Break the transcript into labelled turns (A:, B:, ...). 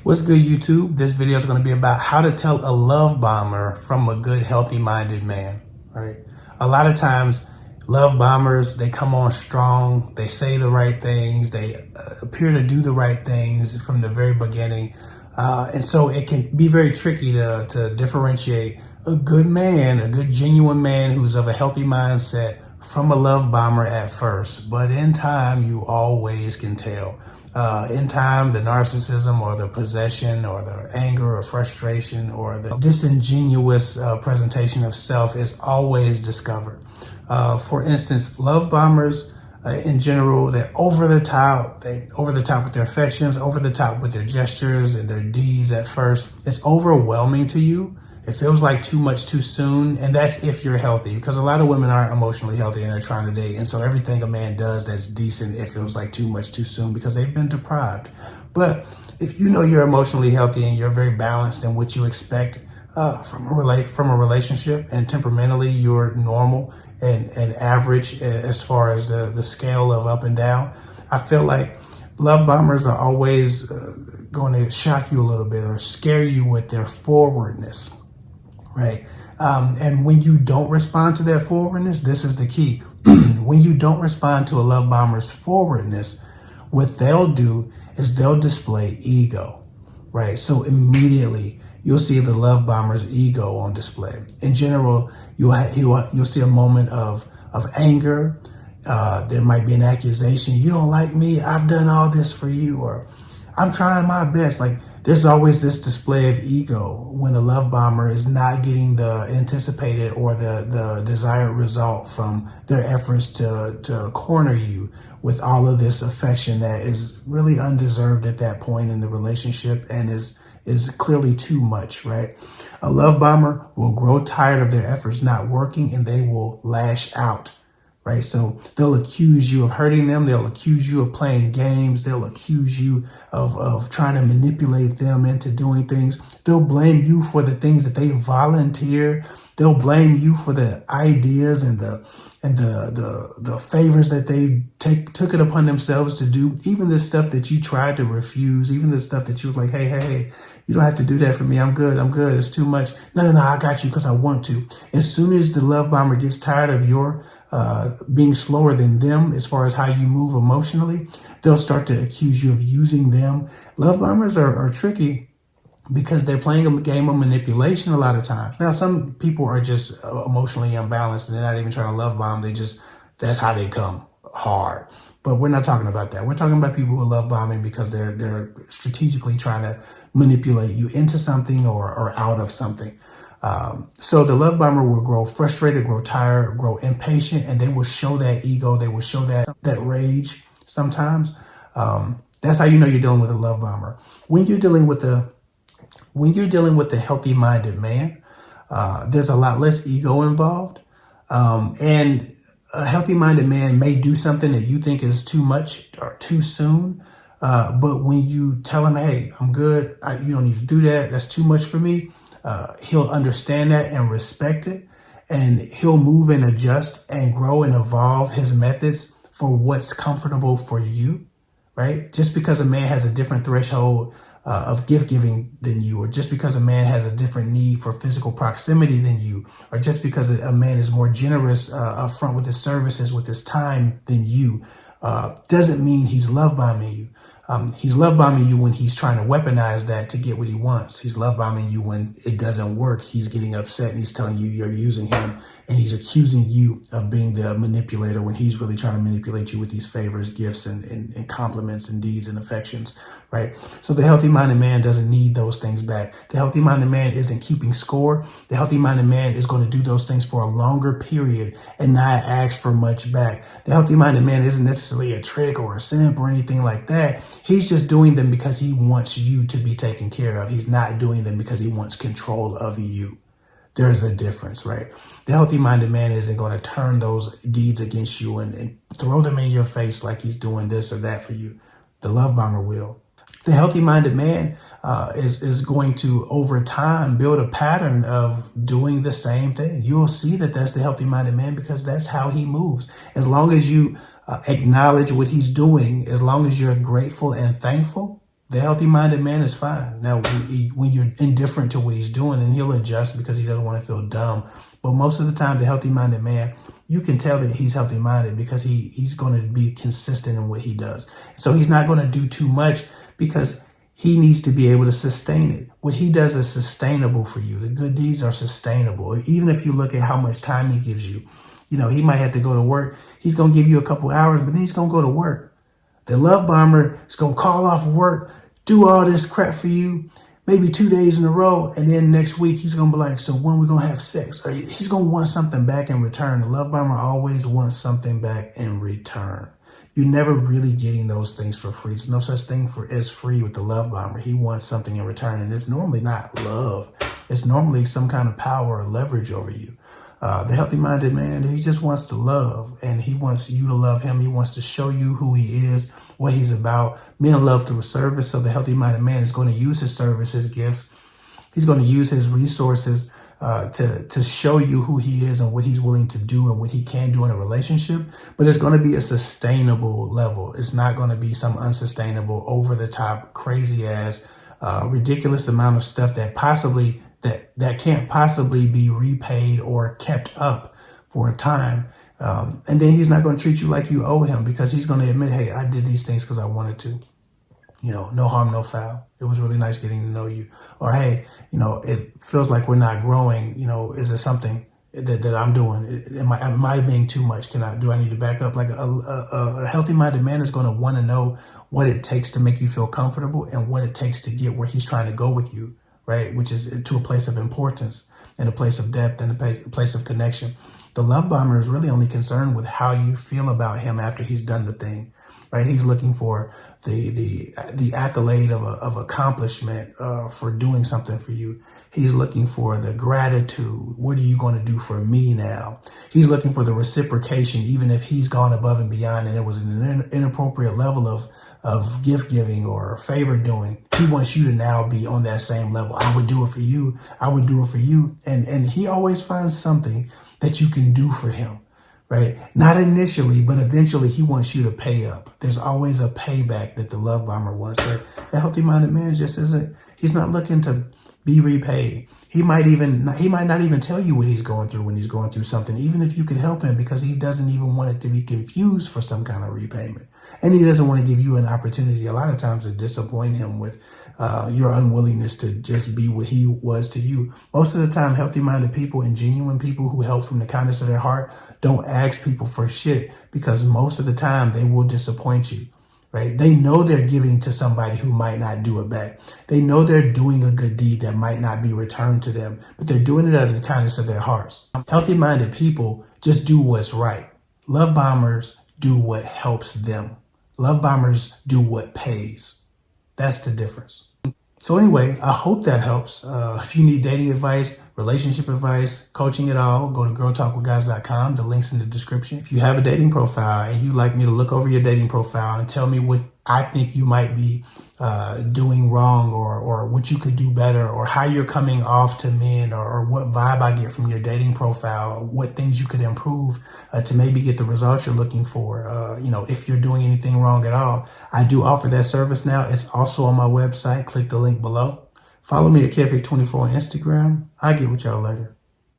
A: What's good, YouTube? This video is going to be about how to tell a love bomber from a good, healthy-minded man, right? A lot of times, love bombers, they come on strong, they say the right things, they appear to do the right things from the very beginning. And so it can be very tricky to differentiate a good man, a good, genuine man who's of a healthy mindset from a love bomber at first. But in time, you always can tell. In time, the narcissism or the possession or the anger or frustration or the disingenuous presentation of self is always discovered. For instance, love bombers in general, they're over the top. They over the top with their affections, over the top with their gestures and their deeds at first. It's overwhelming to you. It feels like too much too soon, and that's if you're healthy, because a lot of women aren't emotionally healthy and they're trying to date, and so everything a man does that's decent, it feels like too much too soon because they've been deprived. But if you know you're emotionally healthy and you're very balanced in what you expect from a relationship, and temperamentally you're normal and average as far as the scale of up and down, I feel like love bombers are always going to shock you a little bit or scare you with their forwardness. Right. And when you don't respond to their forwardness, this is the key. When you don't respond to a love bomber's forwardness, what they'll do is they'll display ego. Right. So immediately you'll see the love bomber's ego on display. In general, you'll see a moment of anger. There might be an accusation. You don't like me. I've done all this for you, or I'm trying my best. Like, there's always this display of ego when a love bomber is not getting the anticipated or the desired result from their efforts to corner you with all of this affection that is really undeserved at that point in the relationship and is clearly too much, right? A love bomber will grow tired of their efforts not working and they will lash out. Right. So they'll accuse you of hurting them. They'll accuse you of playing games. They'll accuse you of trying to manipulate them into doing things. They'll blame you for the things that they volunteer. They'll blame you for the ideas and the favors that they took it upon themselves to do. Even the stuff that you tried to refuse, even the stuff that you was like, hey, you don't have to do that for me. I'm good. It's too much. No, I got you because I want to. As soon as the love bomber gets tired of your being slower than them as far as how you move emotionally, they'll start to accuse you of using them. Love bombers are tricky because they're playing a game of manipulation a lot of times. Now, some people are just emotionally imbalanced and they're not even trying to love bomb. That's how they come, hard. But we're not talking about that. We're talking about people who love bombing because they're strategically trying to manipulate you into something or out of something. So the love bomber will grow frustrated, grow tired, grow impatient, and they will show that ego. They will show that rage sometimes. That's how you know you're dealing with a love bomber. When you're dealing with a healthy-minded man, there's a lot less ego involved. And a healthy-minded man may do something that you think is too much or too soon. But when you tell him, hey, I'm good, you don't need to do that, that's too much for me, he'll understand that and respect it. And he'll move and adjust and grow and evolve his methods for what's comfortable for you, right? Just because a man has a different threshold of gift giving than you, or just because a man has a different need for physical proximity than you, or just because a man is more generous upfront with his services, with his time than you, doesn't mean he's love bombing you. He's love bombing you when he's trying to weaponize that to get what he wants. He's love bombing you when it doesn't work. He's getting upset and he's telling you you're using him, and he's accusing you of being the manipulator when he's really trying to manipulate you with these favors, gifts, and compliments and deeds and affections, right? So the healthy-minded man doesn't need those things back. The healthy-minded man isn't keeping score. The healthy-minded man is going to do those things for a longer period and not ask for much back. The healthy-minded man isn't necessarily a trick or a simp or anything like that. He's just doing them because he wants you to be taken care of. He's not doing them because he wants control of you. There's a difference, right? The healthy-minded man isn't going to turn those deeds against you and throw them in your face like he's doing this or that for you. The love bomber will. The healthy-minded man is going to, over time, build a pattern of doing the same thing. You'll see that that's the healthy-minded man because that's how he moves. As long as you acknowledge what he's doing, as long as you're grateful and thankful, The healthy-minded man is fine. Now, when you're indifferent to what he's doing, and he'll adjust because he doesn't want to feel dumb. But most of the time, the healthy-minded man, you can tell that he's healthy-minded because he's going to be consistent in what he does. So he's not going to do too much because he needs to be able to sustain it. What he does is sustainable for you. The good deeds are sustainable. Even if you look at how much time he gives you, he might have to go to work. He's going to give you a couple hours, but then he's going to go to work. The love bomber is going to call off work, do all this crap for you, maybe 2 days in a row, and then next week he's going to be like, so when are we going to have sex? Or he's going to want something back in return. The love bomber always wants something back in return. You're never really getting those things for free. There's no such thing as free with the love bomber. He wants something in return, and it's normally not love. It's normally some kind of power or leverage over you. The healthy-minded man, he just wants to love, and he wants you to love him. He wants to show you who he is, what he's about. Men love through service, so the healthy-minded man is going to use his service, his gifts. He's going to use his resources to show you who he is and what he's willing to do and what he can do in a relationship. But it's going to be a sustainable level. It's not going to be some unsustainable, over-the-top, crazy-ass, ridiculous amount of stuff that can't possibly be repaid or kept up for a time. And then he's not going to treat you like you owe him because he's going to admit, hey, I did these things because I wanted to. No harm, no foul. It was really nice getting to know you. Or, hey, it feels like we're not growing. Is there something that I'm doing? Am I being too much? Do I need to back up? Like a healthy-minded man is going to want to know what it takes to make you feel comfortable and what it takes to get where he's trying to go with you, right? Which is to a place of importance and a place of depth and a place of connection. The love bomber is really only concerned with how you feel about him after he's done the thing. Right, he's looking for the accolade of accomplishment for doing something for you. He's looking for the gratitude. What are you going to do for me now? He's looking for the reciprocation, even if he's gone above and beyond and it was an inappropriate level of gift giving or favor doing. He wants you to now be on that same level. I would do it for you. I would do it for you. And he always finds something that you can do for him. Right? Not initially, but eventually he wants you to pay up. There's always a payback that the love bomber wants. That a healthy-minded man just isn't, he's not looking to be repaid. He might not even tell you what he's going through when he's going through something, even if you could help him, because he doesn't even want it to be confused for some kind of repayment. And he doesn't want to give you an opportunity a lot of times to disappoint him with your unwillingness to just be what he was to you. Most of the time, healthy-minded people and genuine people who help from the kindness of their heart don't ask people for shit because most of the time they will disappoint you. Right? They know they're giving to somebody who might not do it back. They know they're doing a good deed that might not be returned to them, but they're doing it out of the kindness of their hearts. Healthy-minded people just do what's right. Love bombers do what helps them. Love bombers do what pays. That's the difference. So anyway, I hope that helps. If you need dating advice, relationship advice, coaching at all, go to girltalkwithguys.com. The link's in the description. If you have a dating profile and you'd like me to look over your dating profile and tell me what I think you might be doing wrong or what you could do better or how you're coming off to men or what vibe I get from your dating profile, what things you could improve to maybe get the results you're looking for. If you're doing anything wrong at all, I do offer that service now. It's also on my website. Click the link below. Follow me at KFA24 on Instagram. I'll get with y'all later.